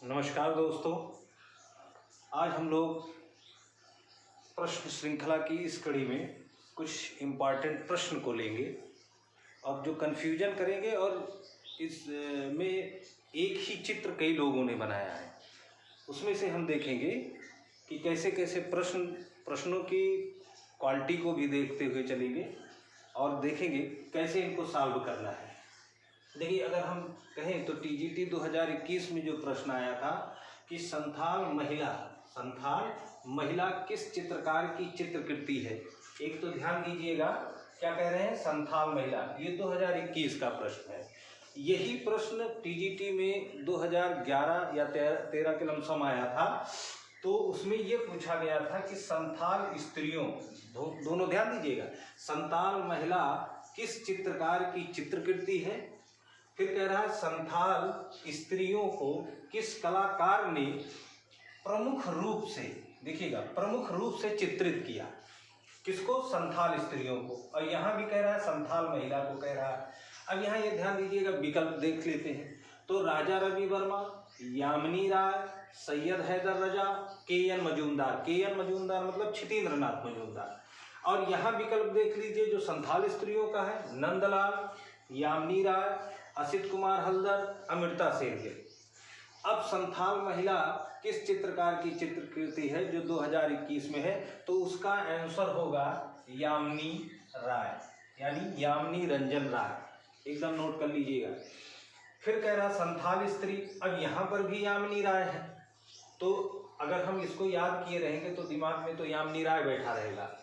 नमस्कार दोस्तों, आज हम लोग प्रश्न श्रृंखला की इस कड़ी में कुछ इम्पॉर्टेंट प्रश्न को लेंगे और जो कन्फ्यूजन करेंगे और इसमें एक ही चित्र कई लोगों ने बनाया है, उसमें से हम देखेंगे कि कैसे कैसे प्रश्नों की क्वालिटी को भी देखते हुए चलेंगे और देखेंगे कैसे इनको सॉल्व करना है। देखिए, अगर हम कहें तो टीजीटी 2021 में जो प्रश्न आया था कि संथाल महिला किस चित्रकार की चित्रकृति है। एक तो ध्यान दीजिएगा, क्या कह रहे हैं, संथाल महिला, ये 2021 का प्रश्न है। यही प्रश्न टीजीटी में 2011 या 13 के लमसम आया था, तो उसमें ये पूछा गया था कि संथाल स्त्रियों, दोनों ध्यान दीजिएगा, संथाल महिला किस चित्रकार की चित्रकृति है। फिर कह रहा है संथाल स्त्रियों को किस कलाकार ने प्रमुख रूप से, देखिएगा, प्रमुख रूप से चित्रित किया। किसको? संथाल स्त्रियों को। और यहाँ भी कह रहा है संथाल महिला को कह रहा है। अब यहाँ ये ध्यान दीजिएगा, विकल्प देख लेते हैं। तो राजा रवि वर्मा, यामिनी राय, सैयद हैदर रजा, के.एन. मजूमदार। के.एन. मजूमदार मतलब क्षितेंद्रनाथ मजूमदार। और यहाँ विकल्प देख लीजिए जो संथाल स्त्रियों का है, नंदलाल, यामिनी राय, असित कुमार हल्दर, अमृता शेरगिल। अब संथाल महिला किस चित्रकार की चित्रकृति है जो 2021 में है, तो उसका आंसर होगा यामिनी राय, यानी यामिनी रंजन राय। एकदम नोट कर लीजिएगा। फिर कह रहा संथाल स्त्री, अब यहाँ पर भी यामिनी राय है, तो अगर हम इसको याद किए रहेंगे तो दिमाग में तो यामिनी राय बैठा रहेगा,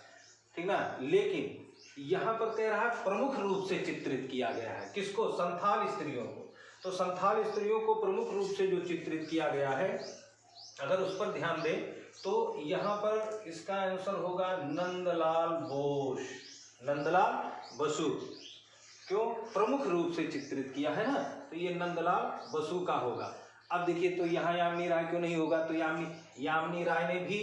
ठीक ना। लेकिन यहाँ पर कह रहा है प्रमुख रूप से चित्रित किया गया है। किसको? संथाल स्त्रियों को। तो संथाल स्त्रियों को प्रमुख रूप से जो चित्रित किया गया है, अगर उस पर ध्यान दें तो यहाँ पर इसका आंसर होगा नंदलाल बोस, नंदलाल बसु। क्यों? प्रमुख रूप से चित्रित किया है ना, तो ये नंदलाल बसु का होगा। अब देखिए, तो यहाँ यामिनी राय क्यों नहीं होगा? तो यामिनी राय ने भी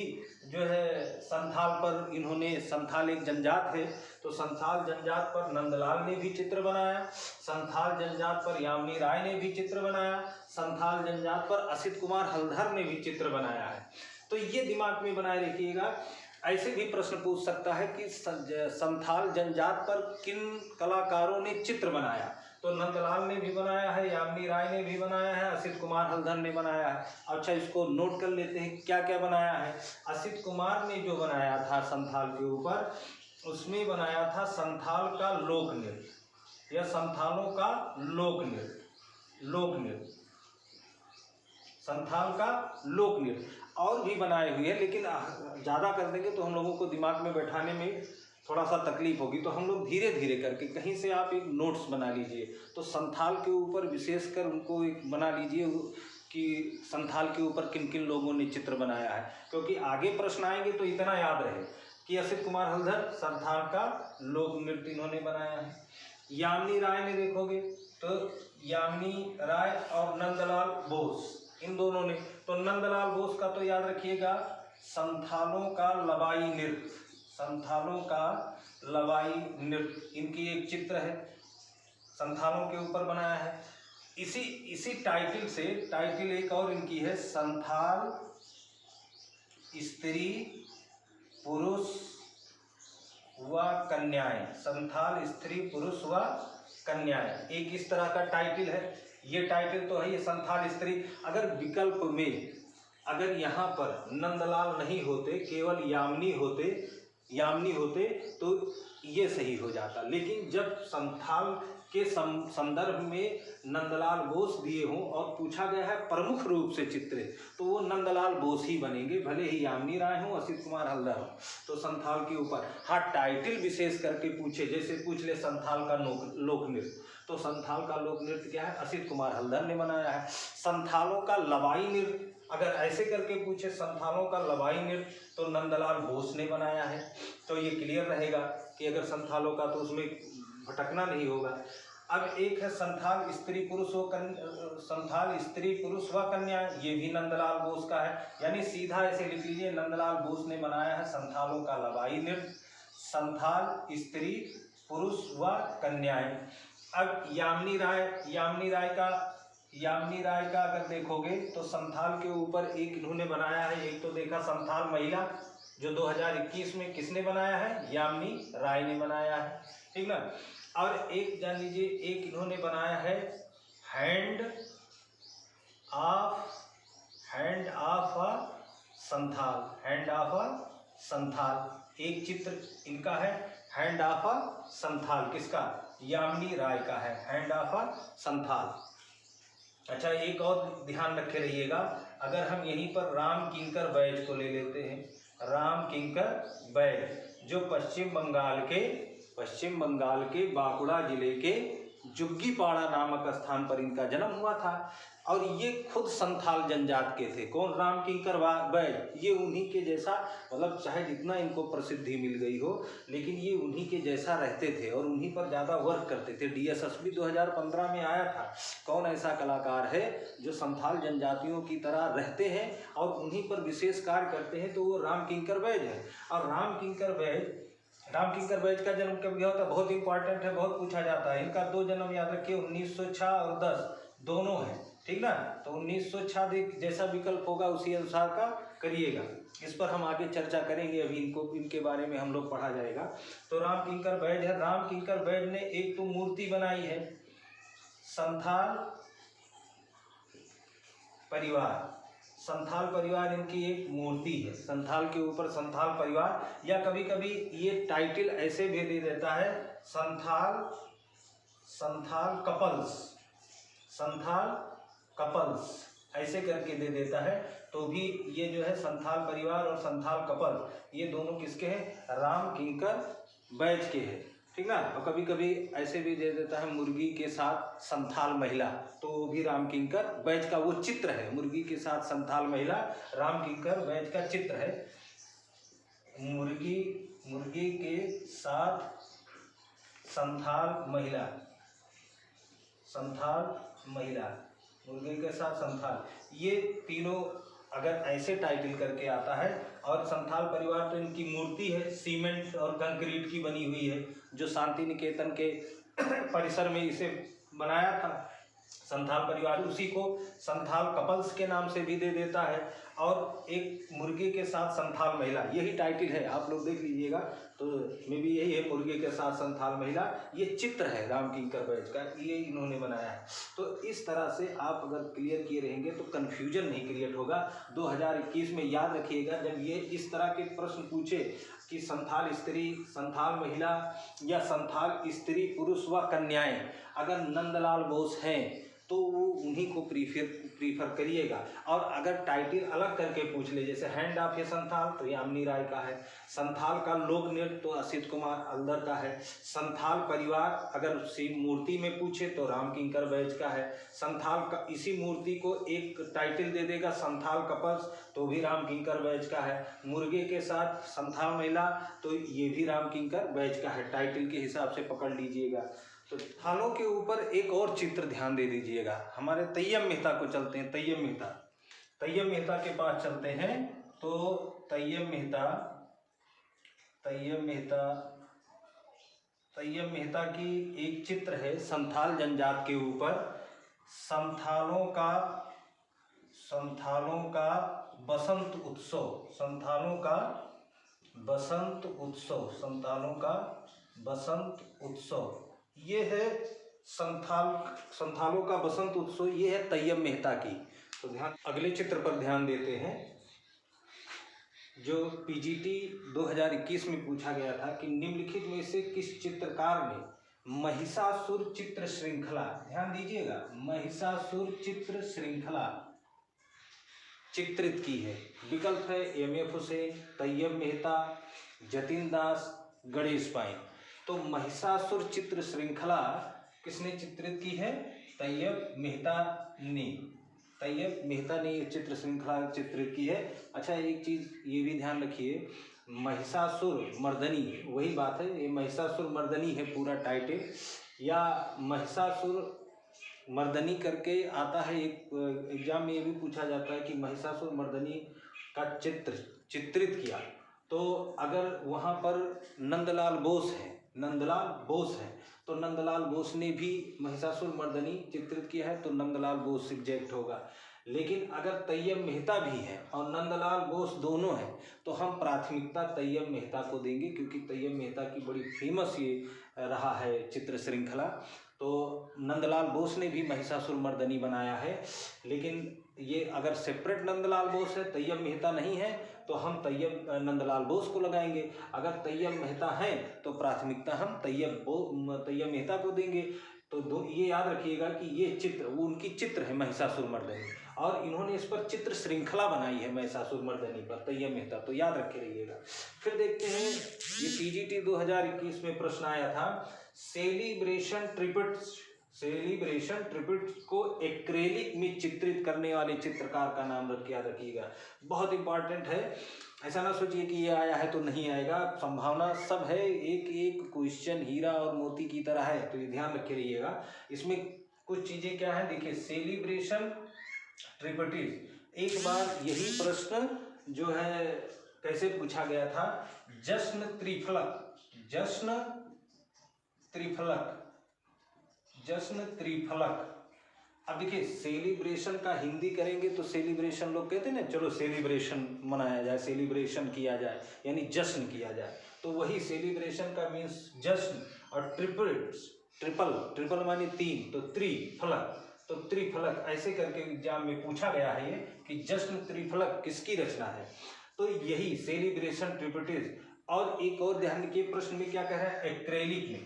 जो है संथाल पर, इन्होंने, संथाल एक जनजात है, तो संथाल जनजात पर नंदलाल ने भी चित्र बनाया, संथाल जनजात पर यामिनी राय ने भी चित्र बनाया, संथाल जनजात पर असित कुमार हल्दर ने भी चित्र बनाया है। तो ये दिमाग में बनाए रखिएगा। ऐसे भी प्रश्न पूछ सकता है कि संथाल जनजात पर किन कलाकारों ने चित्र बनाया, तो नंदलाल ने भी बनाया है, यामिनी राय ने भी बनाया है, असित कुमार हल्दर ने बनाया है। अच्छा, इसको नोट कर लेते हैं क्या क्या बनाया है। असित कुमार ने जो बनाया था संथाल के ऊपर, उसमें बनाया था संथाल का लोक नृत्य या संथालों का लोक नृत्य, संथाल का लोक नृत्य। और भी बनाए हुए हैं, लेकिन ज़्यादा कर देंगे तो हम लोगों को दिमाग में बैठाने में थोड़ा सा तकलीफ होगी, तो हम लोग धीरे धीरे करके, कहीं से आप एक नोट्स बना लीजिए। तो संथाल के ऊपर विशेषकर उनको एक बना लीजिए कि संथाल के ऊपर किन किन लोगों ने चित्र बनाया है, क्योंकि आगे प्रश्न आएंगे तो इतना याद रहे कि असित कुमार हल्दर संथाल का लोक नृत्य इन्होंने बनाया है। यामिनी राय ने देखोगे तो यामिनी राय और नंदलाल बोस, इन दोनों ने, तो नंदलाल बोस का तो याद रखिएगा संथालों का लवाई नृत्य, संथालों का लवाई नृत्य, इनकी एक चित्र है, संथालों के ऊपर बनाया है। इसी टाइटल से, टाइटल एक और इनकी है, संथाल स्त्री पुरुष व कन्याएं, संथाल स्त्री पुरुष व कन्याएं, एक इस तरह का टाइटल है। ये टाइटल तो है ये संथाल स्त्री। अगर विकल्प में, अगर यहाँ पर नंदलाल नहीं होते, केवल यामिनी होते तो ये सही हो जाता। लेकिन जब संथाल के संदर्भ में नंदलाल बोस दिए हों और पूछा गया है प्रमुख रूप से चित्रित, तो वो नंदलाल बोस ही बनेंगे, भले ही यामिनी राय हो, असित कुमार हल्दर हो। तो संथाल के ऊपर, हाँ, टाइटल विशेष करके पूछे, जैसे पूछ ले संथाल का लोक नृत्य, तो संथाल का लोक नृत्य क्या है, असित कुमार हल्दर ने बनाया है। संथालों का लवाई नृत्य, अगर ऐसे करके पूछे संथालों का लवाई नृत्य, तो नंदलाल बोस ने बनाया है। तो ये क्लियर रहेगा कि अगर संथालों का, तो उसमें भटकना नहीं होगा। अब एक है संथाल स्त्री पुरुष व कन्या, ये भी नंदलाल बोस का है, यानी सीधा ऐसे लिख लीजिए, नंदलाल बोस ने बनाया है संथालों का लवाई नृत्य, संथाल स्त्री पुरुष व कन्याएं। अब यामिनी राय का यामिनी राय का अगर देखोगे तो संथाल के ऊपर एक इन्होंने बनाया है, एक तो देखा संथाल महिला जो 2021 में किसने बनाया है, यामिनी राय ने बनाया है, ठीक ना। और एक जान लीजिए, एक इन्होंने बनाया है hand of a Santhal, hand of a Santhal, एक चित्र इनका है हैंड ऑफ अ संथाल, किसका, यामिनी राय का है, हैंड ऑफ अ संथाल। अच्छा, एक और ध्यान रखे रहिएगा, अगर हम यहीं पर राम किंकर बैज को ले लेते हैं, राम किंकर बैज जो पश्चिम बंगाल के बांकुड़ा जिले के जुग्गीपाड़ा नामक स्थान पर इनका जन्म हुआ था, और ये खुद संथाल जनजात के थे। कौन, राम किंकर बैज, ये उन्हीं के जैसा, मतलब चाहे जितना इनको प्रसिद्धि मिल गई हो, लेकिन ये उन्हीं के जैसा रहते थे और उन्हीं पर ज़्यादा वर्क करते थे। DSSB 2015 में आया था, कौन ऐसा कलाकार है जो संथाल जनजातियों की तरह रहते हैं और उन्हीं पर विशेष कार्य करते हैं, तो वो राम किंकर बैज है। और राम किंकर बैज का जन्म कब हुआ था, बहुत इंपॉर्टेंट है, बहुत पूछा जाता है। इनका दो जन्म याद रखिए, 1906 और 10 दोनों हैं, ठीक ना। तो 1906 जैसा विकल्प होगा उसी अनुसार का करिएगा। इस पर हम आगे चर्चा करेंगे, अभी इनके बारे में हम लोग पढ़ा जाएगा। तो राम किंकर बैज है, राम किंकर बैज ने एक तो मूर्ति बनाई है संथाल परिवार इनकी एक मूर्ति है, संथाल के ऊपर संथाल परिवार, या कभी कभी ये टाइटल ऐसे भी दे देता है संथाल कपल्स ऐसे करके दे देता है। तो भी ये जो है संथाल परिवार और संथाल कपल, ये दोनों किसके हैं, राम किंकर बैज के हैं, ठीक ना। और कभी कभी ऐसे भी दे देता है मुर्गी के साथ संथाल महिला, तो वो भी राम किंकर बैज का वो चित्र है, मुर्गी के साथ संथाल महिला राम किंकर बैज का चित्र है। मुर्गी के साथ संथाल महिला, मुर्गी के साथ संथाल, ये तीनों अगर ऐसे टाइटल करके आता है। और संथाल परिवार तो इनकी मूर्ति है, सीमेंट और कंक्रीट की बनी हुई है, जो शांति निकेतन के परिसर में इसे बनाया था संथाल परिवार, उसी को संथाल कपल्स के नाम से भी दे देता है। और एक मुर्गी के साथ संथाल महिला, यही टाइटल है, आप लोग देख लीजिएगा, तो में भी यही है, मुर्गी के साथ संथाल महिला, ये चित्र है राम किंकर बैज का, ये इन्होंने बनाया है। तो इस तरह से आप अगर क्लियर किए रहेंगे तो कन्फ्यूजन नहीं क्रिएट होगा। 2021 में याद रखिएगा, जब ये इस तरह के प्रश्न पूछे कि संथाल स्त्री, संथाल महिला या संथाल स्त्री पुरुष व कन्याएं, अगर नंदलाल बोस हैं तो वो उन्हीं को प्रीफर करिएगा। और अगर टाइटल अलग करके पूछ ले, जैसे हैंड ऑफ ए संथाल तो यामिनी राय का है, संथाल का लोक नृत्य तो असित कुमार अल्दर का है, संथाल परिवार अगर शिव मूर्ति में पूछे तो राम किंकर बैज का है, संथाल का इसी मूर्ति को एक टाइटल दे देगा संथाल कपल्स तो भी राम किंकर बैज का है, मुर्गे के साथ संथाल महिला तो ये भी राम किंकर बैज का है, टाइटल के हिसाब से पकड़ लीजिएगा। तो थालों के ऊपर एक और चित्र ध्यान दे दीजिएगा, हमारे तैयब मेहता को चलते हैं, तैयब मेहता के पास चलते हैं। तो तैयब मेहता की एक चित्र है संथाल जनजात के ऊपर, संथालों का बसंत उत्सव, ये है संथालों का बसंत उत्सव, ये है तैयब मेहता की। तो ध्यान, अगले चित्र पर ध्यान देते हैं, जो PGT 2021 में पूछा गया था कि निम्नलिखित में से किस चित्रकार ने महिषासुर चित्र श्रृंखला, ध्यान दीजिएगा, महिषासुर चित्र श्रृंखला चित्रित की है। विकल्प है MF हुसैन, तैयब मेहता, जतिन दास, गणेश पाइन। तो महिषासुर चित्र श्रृंखला किसने चित्रित की है, तैयब मेहता ने ये चित्र श्रृंखला चित्रित की है। अच्छा, एक चीज़ ये भी ध्यान रखिए, महिषासुर मर्दनी, वही बात है, ये महिषासुर मर्दनी है पूरा टाइटल, या महिषासुर मर्दनी करके आता है, एक एग्जाम में ये भी पूछा जाता है कि महिषासुर मर्दनी का चित्रित किया। तो अगर वहाँ पर नंदलाल बोस हैं तो नंदलाल बोस ने भी महिषासुर मर्दनी चित्रित किया है, तो नंदलाल बोस सब्जेक्ट होगा। लेकिन अगर तैयब मेहता भी है और नंदलाल बोस दोनों हैं तो हम प्राथमिकता तैयब मेहता को देंगे, क्योंकि तैयब मेहता की बड़ी फेमस ये रहा है चित्र श्रृंखला। तो नंदलाल बोस ने भी महिषासुर मर्दनी बनाया है, लेकिन ये अगर सेपरेट नंदलाल बोस है, तैयब मेहता नहीं है, तो हम तैयब नंदलाल बोस को लगाएंगे। अगर तैयब मेहता हैं तो प्राथमिकता हम तैयब मेहता को देंगे। तो ये याद रखिएगा कि ये चित्र वो उनकी चित्र है महिषासुर मर्दनी, और इन्होंने इस पर चित्र श्रृंखला बनाई है महिषासुर मर्दनी पर, तैयब मेहता, तो याद रखे रहिएगा। फिर देखते हैं, ये टीजीटी 2021 में प्रश्न आया था, सेलिब्रेशन ट्रिब्यूट्स को एक्रेलिक में चित्रित करने वाले चित्रकार का नाम याद रखिएगा, बहुत इंपॉर्टेंट है। ऐसा ना सोचिए कि ये आया है तो नहीं आएगा, संभावना सब है, एक एक क्वेश्चन हीरा और मोती की तरह है, तो ये ध्यान रखे रहिएगा। इसमें कुछ चीजें क्या है, देखिए सेलिब्रेशन ट्रिब्यूट्स, एक बार यही प्रश्न जो है कैसे पूछा गया था, जश्न त्रिफलक। अब देखिए सेलिब्रेशन का हिंदी करेंगे तो सेलिब्रेशन लोग कहते हैं ना, चलो सेलिब्रेशन मनाया जाए, सेलिब्रेशन किया जाए, यानी जश्न किया जाए, तो वही सेलिब्रेशन का मीन्स जश्न, और ट्रिपल माने 3, तो त्रिफलक ऐसे करके एग्जाम में पूछा गया है ये कि जश्न त्रिफलक किसकी रचना है, तो यही सेलिब्रेशन ट्रिब्यूट्स। और एक और ध्यान रखिए, प्रश्न में क्या कह रहा है, एक्रेलिक में,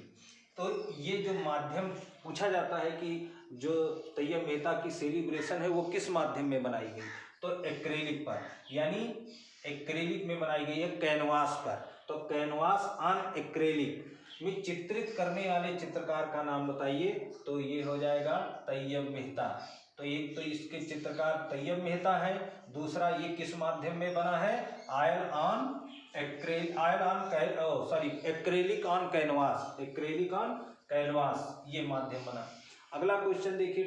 तो ये जो माध्यम पूछा जाता है कि जो तैयब मेहता की सेलिब्रेशन है वो किस माध्यम में बनाई गई, तो एक्रेलिक पर, यानी एक्रेलिक में बनाई गई है कैनवास पर, तो कैनवास ऑन एक्रेलिक में चित्रित करने वाले चित्रकार का नाम बताइए, तो ये हो जाएगा तैयब मेहता। तो एक तो इसके चित्रकार तैयब मेहता है, दूसरा ये किस माध्यम में बना है, एक्रेलिक ऑन कैनवास, ये माध्यम बना। अगला क्वेश्चन देखिए,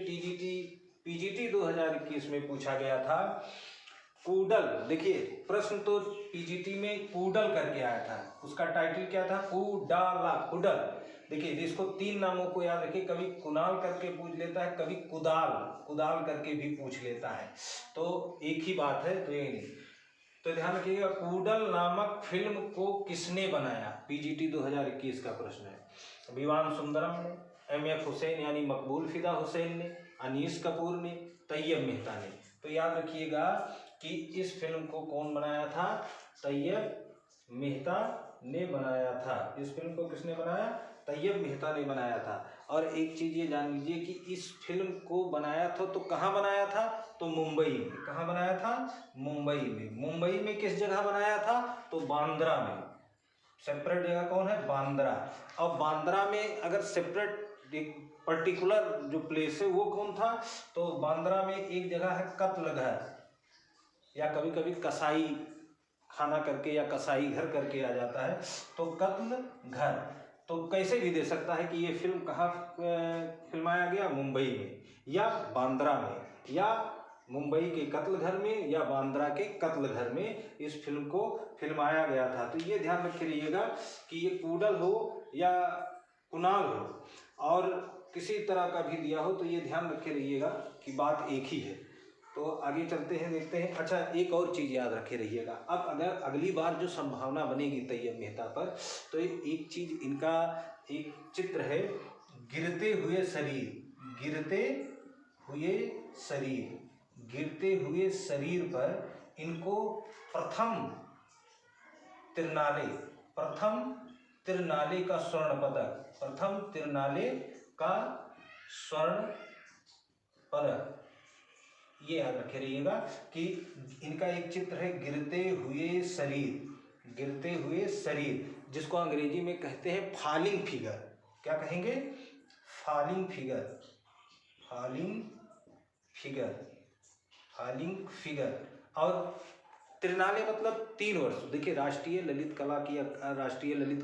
पीजीटी 2021 में पूछा गया था, कूडल, देखिए प्रश्न तो पीजीटी में कूडल करके आया था, उसका टाइटल क्या था, कूडल। देखिए इसको 3 नामों को याद रखिए, कभी कुणाल करके पूछ लेता है, कभी कुदाल करके भी पूछ लेता है, तो एक ही बात है, तो ये नहीं, तो ध्यान रखिएगा। कूडल नामक फिल्म को किसने बनाया, पीजीटी 2021 का प्रश्न है। विवान सुंदरम ने, MF हुसैन यानी मकबूल फिदा हुसैन ने, अनीस कपूर ने, तैयब मेहता ने। तो याद रखिएगा कि इस फिल्म को कौन बनाया था, तैयब मेहता ने बनाया था। इस फिल्म को किसने बनाया, तैयब मेहता ने बनाया था। और एक चीज़ ये जान लीजिए कि इस फिल्म को बनाया था तो कहाँ बनाया था, तो मुंबई में। कहाँ बनाया था, मुंबई में। मुंबई में किस जगह बनाया था, तो बांद्रा में। सेपरेट जगह कौन है, बांद्रा। और बांद्रा में अगर सेपरेट एक पर्टिकुलर जो प्लेस है वो कौन था, तो बांद्रा में एक जगह है कत्ल घर, या कभी कभी कसाई खाना करके या कसाई घर करके आ जाता है, तो कत्ल घर। तो कैसे भी दे सकता है कि ये फिल्म कहाँ फिल्माया गया, मुंबई में या बांद्रा में, या मुंबई के कत्ल घर में या बांद्रा के कत्ल घर में इस फिल्म को फिल्माया गया था। तो ये ध्यान रखे रहिएगा कि ये कूडल हो या कुणाल हो और किसी तरह का भी दिया हो, तो ये ध्यान रखे रहिएगा कि बात एक ही है। तो आगे चलते हैं, देखते हैं। अच्छा, एक और चीज़ याद रखे रहिएगा, अब अगर अगली बार जो संभावना बनेगी तैयब मेहता पर, तो एक चीज़, इनका एक चित्र है गिरते हुए शरीर पर इनको प्रथम तिरनाले का स्वर्ण पदक, ये याद रखे रहिएगा कि इनका एक चित्र है गिरते हुए शरीर, जिसको अंग्रेजी में कहते हैं फॉलिंग फिगर। क्या कहेंगे, फॉलिंग फिगर। और तिरनाले मतलब 3 वर्ष। देखिए राष्ट्रीय ललित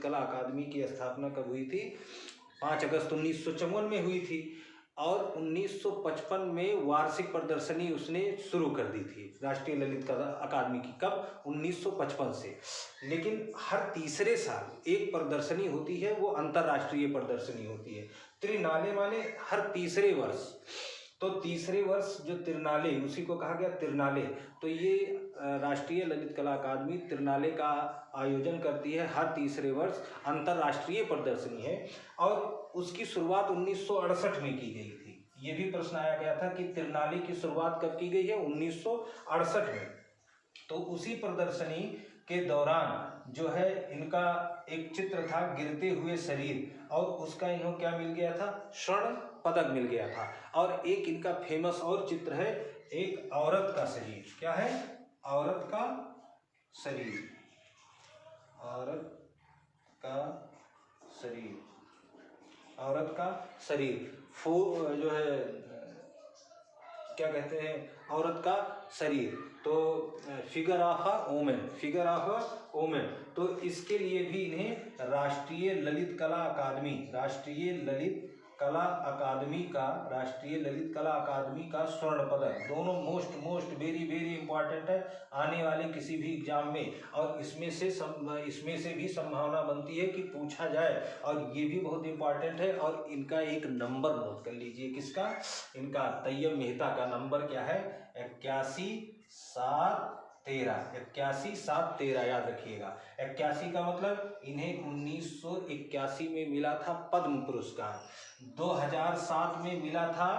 कला अकादमी की स्थापना कब हुई थी, 5 अगस्त 1954 में हुई थी। और 1955 में वार्षिक प्रदर्शनी उसने शुरू कर दी थी राष्ट्रीय ललित कला अकादमी की। कब? 1955 से। लेकिन हर तीसरे साल एक प्रदर्शनी होती है, वो अंतर्राष्ट्रीय प्रदर्शनी होती है। त्रिनाले माने हर तीसरे वर्ष। तो तीसरे वर्ष जो त्रिनाले, उसी को कहा गया त्रिनाले। तो ये राष्ट्रीय ललित कला अकादमी त्रिनाले का आयोजन करती है हर तीसरे वर्ष, अंतर्राष्ट्रीय प्रदर्शनी है। और उसकी शुरुआत 1968 में की गई थी। ये भी प्रश्न आया गया था कि त्रिनाले की शुरुआत कब की गई है? 1968 में। तो उसी प्रदर्शनी के दौरान जो है इनका एक चित्र था गिरते हुए शरीर, और उसका इन्हों क्या मिल गया था? स्वर्ण पदक मिल गया था। और एक इनका फेमस और चित्र है, एक औरत का शरीर। क्या है? औरत का शरीर। औरत का शरीर, औरत का शरीर जो है क्या कहते हैं? औरत का शरीर। तो figure of a women, figure of a women. तो इसके लिए भी इन्हें राष्ट्रीय ललित कला अकादमी, राष्ट्रीय ललित कला अकादमी का स्वर्ण पदक, दोनों मोस्ट वेरी वेरी इंपॉर्टेंट है आने वाले किसी भी एग्जाम में। और इसमें से भी संभावना बनती है कि पूछा जाए, और ये भी बहुत इंपॉर्टेंट है। और इनका एक नंबर नोट कर लीजिए, किसका? इनका तैयब मेहता का नंबर क्या है? 81,713। 81,713 याद रखिएगा। 81 का मतलब इन्हें 1981 में मिला था पद्म पुरस्कार। 2007 में मिला था,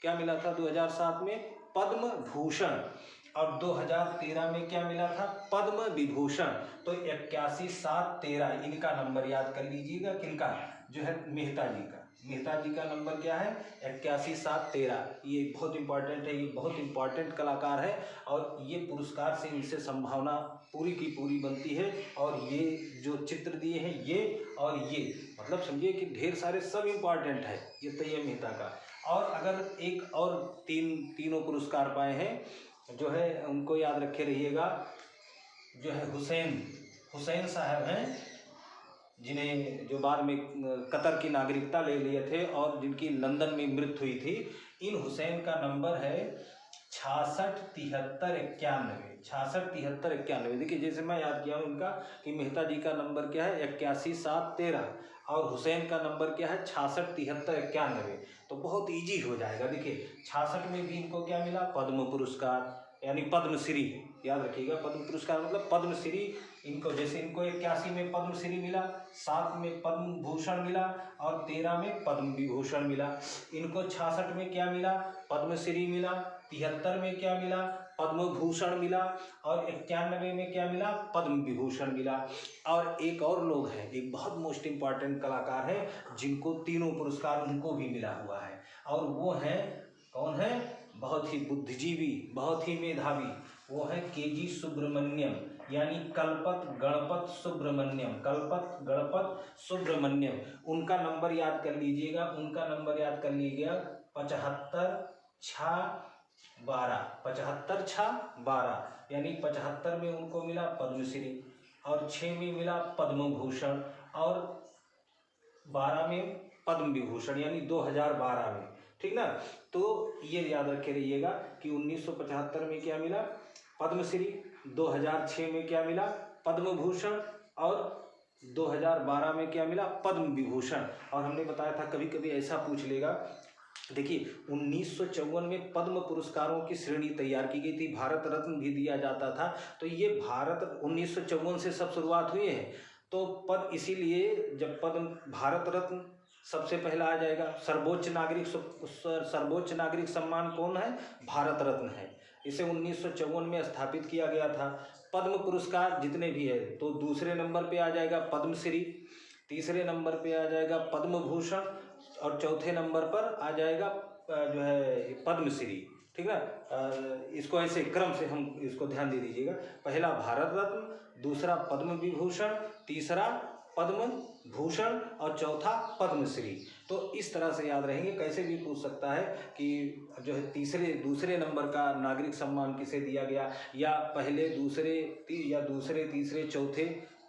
क्या मिला था? 2007 में पद्म भूषण। और 2013 में क्या मिला था? पद्म विभूषण। तो 81,713 इनका नंबर याद कर लीजिएगा। किनका? जो है मेहता जी का। मेहता जी का नंबर क्या है? 81,713। ये बहुत इंपॉर्टेंट है, ये बहुत इंपॉर्टेंट कलाकार है। और ये पुरस्कार से इनसे संभावना पूरी की पूरी बनती है। और ये जो चित्र दिए हैं ये और ये, मतलब समझिए कि ढेर सारे सब इंपॉर्टेंट है ये तैयब मेहता का। और अगर एक और तीनों पुरस्कार पाए हैं जो है उनको याद रखे रहिएगा। जो है हुसैन साहब हैं, जिन्हें जो बाद में कतर की नागरिकता ले लिए थे और जिनकी लंदन में मृत्यु हुई थी। इन हुसैन का नंबर है 667391। 667391। देखिए जैसे मैं याद किया हूँ इनका कि मेहता जी का नंबर क्या है? 81,713 और हुसैन का नंबर क्या है? 667391। तो बहुत इजी हो जाएगा। देखिए 66 में भी इनको क्या मिला? पद्म पुरस्कार, यानी पद्मश्री। याद रखिएगा, पद्म पुरस्कार मतलब पद्मश्री। इनको जैसे इनको 81 में पद्मश्री मिला, 7 में पद्म भूषण मिला और 13 में पद्म विभूषण मिला। इनको 66 में क्या मिला? पद्मश्री मिला। 73 में क्या मिला? पद्म भूषण मिला। और 91 में क्या मिला? पद्म विभूषण मिला। और एक और लोग हैं, एक बहुत मोस्ट इम्पॉर्टेंट कलाकार है जिनको तीनों पुरस्कार उनको भी मिला हुआ है। और वो हैं, कौन है? बहुत ही बुद्धिजीवी, बहुत ही मेधावी। वो है केजी सुब्रमण्यम, यानी कल्पत गणपत सुब्रमण्यम। कल्पत गणपत सुब्रमण्यम। उनका नंबर याद कर लीजिएगा। उनका नंबर याद कर लीजिएगा 75/6/12। 75/6/12 यानी 75 में उनको मिला पद्मश्री और 6 में मिला पद्म भूषण और 12 में पद्म विभूषण, यानी 2012 में। ठीक ना? तो ये याद रखे रहिएगा कि 1975 में क्या मिला? पद्मश्री। 2006 में क्या मिला? पद्म भूषण। और 2012 में क्या मिला? पद्म विभूषण। और हमने बताया था कभी कभी ऐसा पूछ लेगा। देखिए 1954 में पद्म पुरस्कारों की श्रेणी तैयार की गई थी, भारत रत्न भी दिया जाता था। तो ये भारत 1954 से सब शुरुआत हुई है। तो पर इसीलिए जब पद्म भारत रत्न सबसे पहला आ जाएगा। सर्वोच्च नागरिक सम्मान कौन है? भारत रत्न है। इसे 1954 में स्थापित किया गया था। पद्म पुरस्कार जितने भी है तो दूसरे नंबर पे आ जाएगा पद्मश्री, तीसरे नंबर पे आ जाएगा पद्म भूषण और चौथे नंबर पर आ जाएगा जो है पद्मश्री। ठीक है? इसको ऐसे क्रम से हम इसको ध्यान दे दीजिएगा। पहला भारत रत्न, दूसरा पद्म विभूषण, तीसरा पद्म भूषण और चौथा पद्मश्री। तो इस तरह से याद रहेंगे। कैसे भी पूछ सकता है कि जो है दूसरे नंबर का नागरिक सम्मान किसे दिया गया, या पहले दूसरे या दूसरे तीसरे चौथे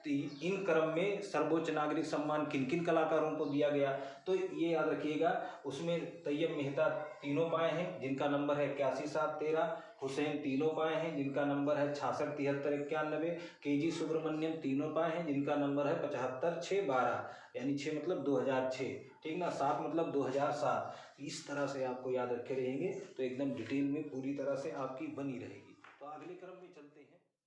इन क्रम में सर्वोच्च नागरिक सम्मान किन किन कलाकारों को दिया गया, तो ये याद रखिएगा। उसमें तैयब मेहता तीनों पाए हैं जिनका नंबर है 81,713, हुसैन तीनों पाए हैं जिनका नंबर है 66,73,91, के.जी. सुब्रमण्यम तीनों पाए हैं जिनका नंबर है 75,612, यानी 6 मतलब 2006, ठीक ना, 7 मतलब 2007। इस तरह से आपको याद रखे रहेंगे तो एकदम डिटेल में पूरी तरह से आपकी बनी रहेगी। तो अगले क्रम में चलते हैं।